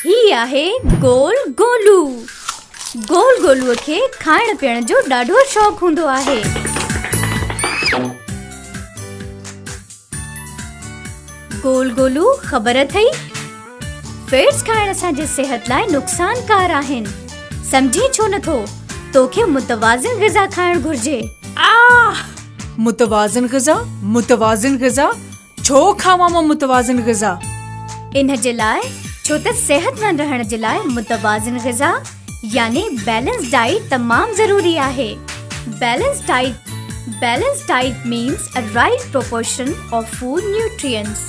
ही आहे गोल गोलू। गोल गोलूअ खे खाइण पीअण जो ॾाढो शौक़ हूंदो आहे। गोल गोलू ख़बर अथई फेट्स खाइण असांजे सिहत लाइ नुक़सानकार आहिनि। समझी छो नथो? तोखे मुतवाज़िन ग़िज़ा खाइण घुर्जे। मुतवाज़िन ग़िज़ा छो खावां मां मुतवाज़िन ग़िज़ा? इन जे लाइ छो त सेहतमंद रहण जे लाइ मुतवाज़िन ग़िज़ा यानी बैलेंस डाइट तमाम ज़रूरी आहे। Balance diet means a right proportion of food nutrients.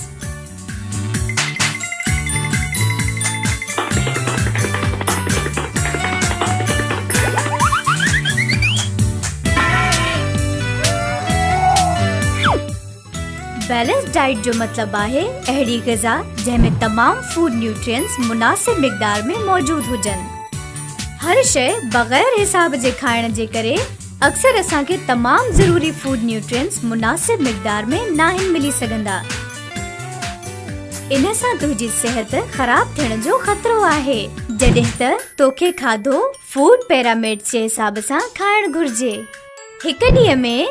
Balance diet जो मतलब आहे अहिड़ी ग़िज़ा जंहिंमें तमाम फूड न्यूट्रिएंट्स मुनासिब मिक़दार में मौजूद हुजनि। हर शइ बग़ैर हिसाब जे खाइण जे करे अक्सर असांखे तमाम ज़रूरी फूड न्यूट्रिएंट्स मुनासिब मिक़दार में नाहिनि मिली सघंदा। इन सां तुंहिंजी सिहत ख़राब थियण जो ख़तरो आहे। जॾहिं त तोखे खाधो फूड पिरामिड्स जे हिसाब सां खाइण घुर्जे। हिक ॾींहं में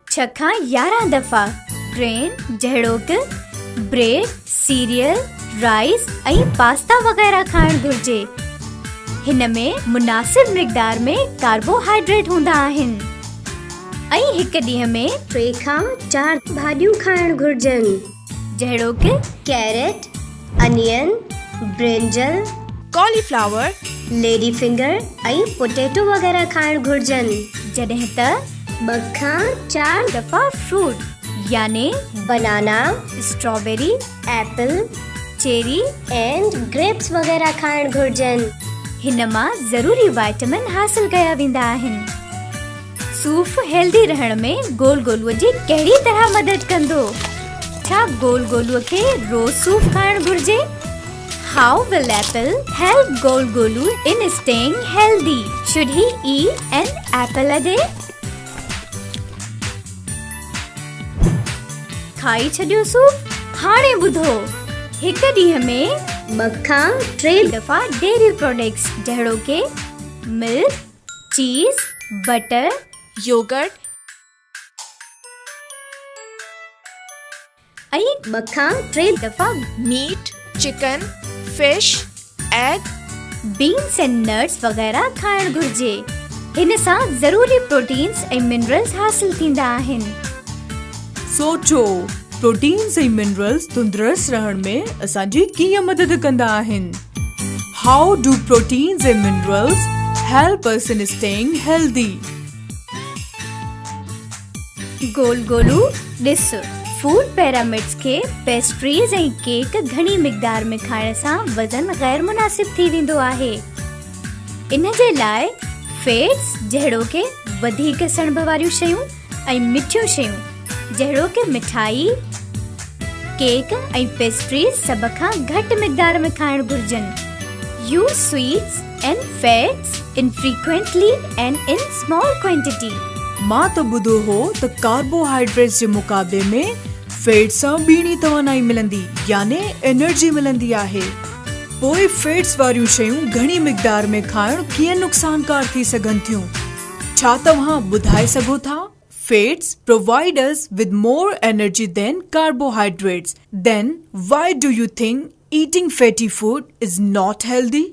6 खां 11 दफ़ा ग्रेन जहिड़ोकि ब्रेड, सीरियल, राइस ऐं पास्ता वग़ैरह खाइण घुर्जे। हिन में मुनासिब मिक़दार में कार्बोहाइड्रेट हूंदा आहिनि ऐं हिक ॾींहं में 3 खां 4 भाॼियूं खाइण घुर्जनि जहिड़ोकि carrot, onion, brinjal, cauliflower, lady finger ऐं पोटैटो वग़ैरह खाइण घुर्जनि। जॾहिं त 2 खां 4 दफ़ा फ्रूट यानी banana, strawberry, Apple, cherry and grapes वग़ैरह खाइण घुर्जनि। हिन मां ज़रूरी विटामिन हासिल कया वेंदा आहिनि। सूफ़ हेल्दी रहण में गोल गोलूअ जी कहिड़ी तरह मदद कंदो? छा गोल गोलूअ खे रोज़ सूफ़ खाइण घुर्जे? How will apple help goal Golu in staying healthy? Should he eat an apple a day? खाई छॾियो सूफ़? हाणे ॿुधो, हिक ॾींहं में 2 खां 3 दफ़ा डेयरी प्रोडक्ट्स जहिड़ोकि मिल्क, चीज़, बटर, योगर्ट ऐं 2 खां 3 दफ़ा मीट, chicken, fish, egg, beans and nuts वग़ैरह खाइण घुर्जे। हिन सां ज़रूरी प्रोटीन्स ऐं मिनरल्स हासिल थींदा आहिनि। सोचो प्रोटीन्स ऐं मिनरल्स तंदुरुस्त रहण में असांजी कीअं मदद कंदा आहिनि? हाउ डू प्रोटीन्स ऐं minerals help us in staying healthy? गोल गोलू ॾिस, फूड पिरामिड्स खे पेस्ट्रीज़ ऐं केक घणी मिक़दार में खाइण सां वज़न गैर मुनासिब थी वेंदो आहे। इन जे लाइ फेट्स जहिड़ोकि वधीक सणभ वारियूं शयूं ऐं मिठियूं शयूं जहिड़ोकि मिठाई, केक ऐं पेस्ट्रीज़ सभ खां घटि मिक़दार में खाइण घुर्जनि। Use sweets and fats infrequently and in small quantity. मां त ॿुधो हो त कार्बोहाइड्रेट्स जे मुक़ाबले में फैट्स सां ॿीणी तवानाई मिलंदी यानी एनर्जी मिलंदी आहे। पोइ फैट्स वारियूं शयूं घणी मिक़दार में खाइण कीअं नुक़सानकार थी सघनि थियूं? छा तव्हां ॿुधाए सघो था? Fats provide us with more energy than carbohydrates. Then why do you think eating fatty food is not healthy?